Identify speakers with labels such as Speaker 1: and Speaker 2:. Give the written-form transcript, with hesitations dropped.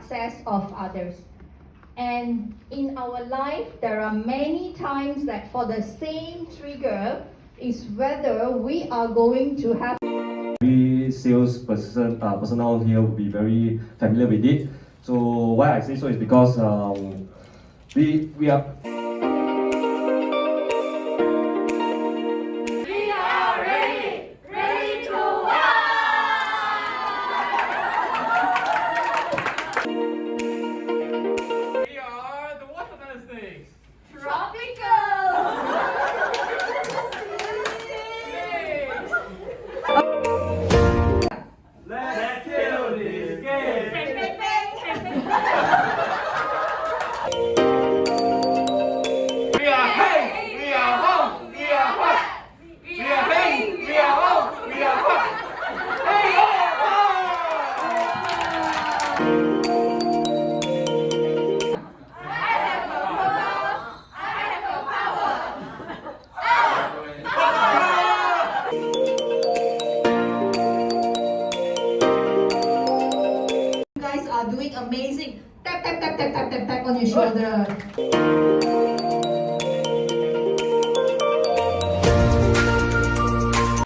Speaker 1: success of others. And in our life, there are many times that for the same trigger is whether we are going to have
Speaker 2: Every salesperson personnel here will be very familiar with it. So why I say so is because we are.
Speaker 1: Doing amazing. Tap, tap, tap, tap, tap, tap, tap on your shoulder.